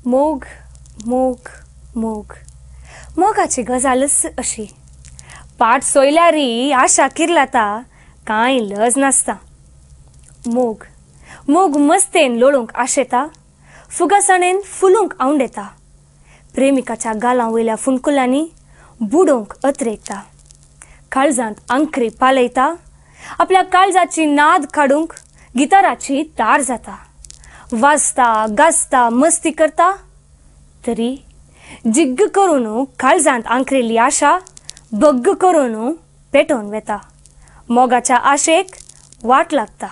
मोग मोग मोग मोगाची गजालच अशी पाट सोयल्यारी आशा किरलाता कांय लज नासता मोग मोग मस्तेन लोळूंक आशेता फुगासणेन फुलूंक आवंडेता प्रेमिकाच्या गालां वयल्या फुणकुलांनी बुडोवंक अत्रेकता काळजांत आंखरे पालयता आपल्या काळजाची नाद काडूंक गिटाराची तार जाता वाजता गाजता मस्ती करता तरी जिग्ग करून काळजांत आंखरेली आशा बग्ग करून पेटोवन वेता मोगाच्या आशेक वाट लागता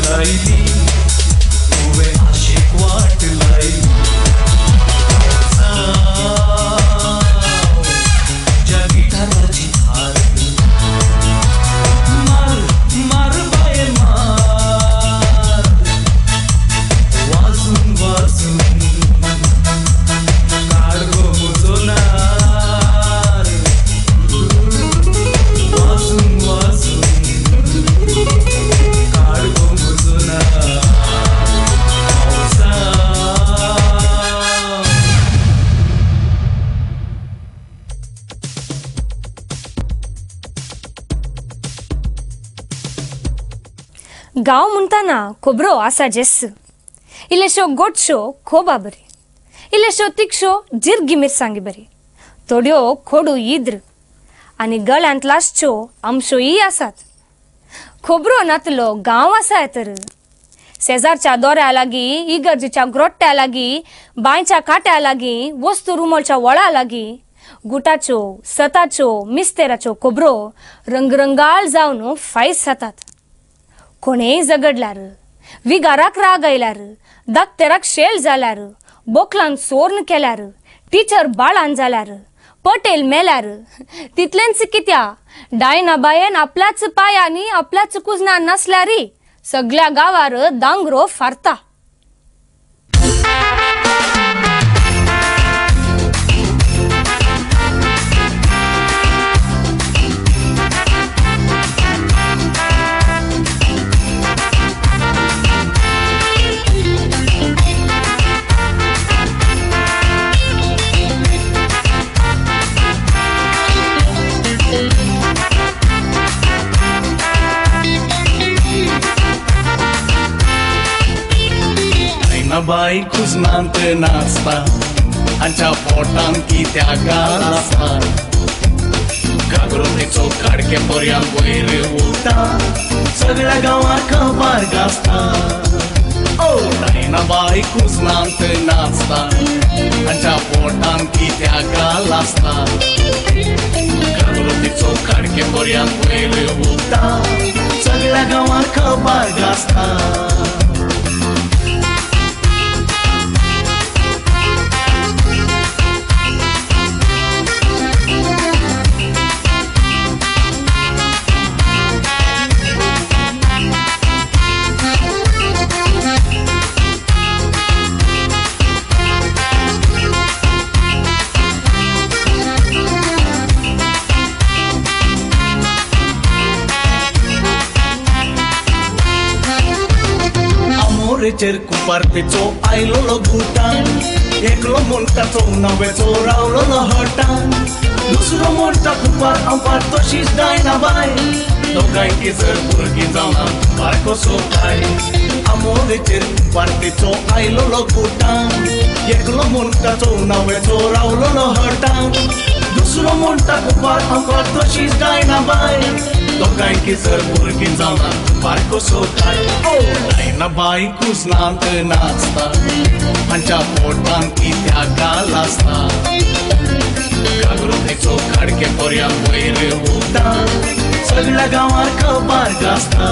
लायली तुवें आशेक वाट लायली ज्या गिटाराची धार मार मार बाये मार वाजून वाजून काढ गो म्हजो नार वाजून वाजून काढ गो म्हजो नार गांव म्हणटाना खोबरो आसा जेस्स इल्लेशो गोडश्यो खोबा बरी इल्लेशो तिखशो जिरगी मिरसांगी बरी थोड्यो खोडू इद्र आनी गळ्यांत लाश्च्यो आमशोय आसात खोबरो नातलो गांव आसा तर शेजारच्या दोऱ्या लागीं इगर्जीच्या ग्रोट्ट्या लागीं बांयच्या काट्या लागीं वस्तू रुमलच्या वळा लागीं गुटाच्यो सताच्यो मिस्तेराच्यो खोबरो रंगरंगाळ जावन फायज जातात कोणेय झगडल्यार विगाराक राग आयल्यार धाकटेराक शेळ जाल्यार बोकलान चोर्ण केल्यार टिचर बाळान जाल्यार पटेल मेल्यार तितलेंच कित्या डायना बायेन आपल्याच पायांनी आपल्याच कुजनान नासल्यारी सगळ्या गांवार दांगरो फारता बाई खुजनांत नाचता हांच्या पोटान कित्या गाल आसा घागरोतेचो काडके पर्यांत वयर उरता सगळ्या गांवांत खबर गाजता ओ डायना बाई खुजनांत नाचता हांच्या पोटान कित्या गाल आसता घागरोतेचो काडके पर्यांत वयर उरता सगळ्या गांवांत खबर गाजता चेर कुपारपेचो आयलोलो गुटान एकलो म्हणटाचो नवेचो रावलोलो हटान दुसरो म्हणटा कुपार अंपार तशीच डायना बाय दोगांयकी जर भुरगीं जावना बारकोसो काय आमोरेचेर कुपारपेचो आयलोलो गुटान एकलो म्हणटाचो नवेचो रावलोलो हटान दुसरो म्हणटा कुपार अंपार तशीच डायना बाय दोगांयकी जर भुरगीं जावना बारकोसो काय डायना बाई खुजनांत नाचता हांच्या पोटान कित्या गाल आसता घागरोतेचो काडके पर्यांत वयर उरता सगळ्या गांवांत खबर गाजता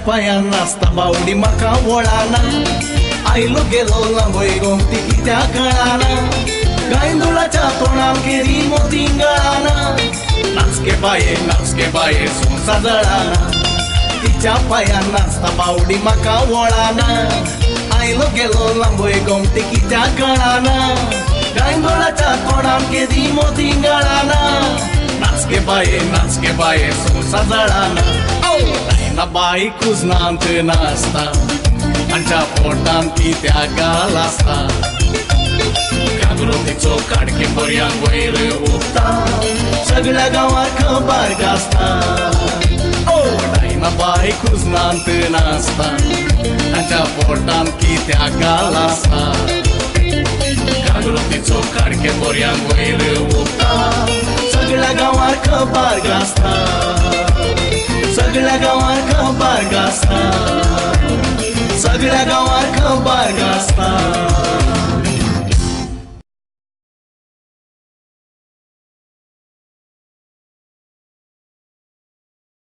पायान नाचता बावडी म्हाका वळाना आयलो गेलो लांबय गोमती कित्या कळाना गायदोळाच्या तोंडान केरी मोती गळाना नाचके बाये सोंसा जळाना तिच्या पायान नाचता बावडी म्हाका वळाना आयलो गेलो लांबय गोमती कित्या कळाना गायदोळाच्या तोंडान केरी मोती गळाना नाचके बाये सोंसा जळाना डायना बाई खुजनांत नाचता हांच्या पोटान कित्या गाल आसता घागरोतेचो काडके पर्यांत वयर उरता सगळ्या गांवांत खबर गाजता ओ डायना बाई बायकूच नांत नासता तांच्या पोटान कित्या गाल आसता कागरोतीचो काडके बोऱ्यांक वयर उगता सगळ्या गांवार खबर गाजता सगळ्या गांवार खबर गाजता सगळ्या गांवार खबर गाजता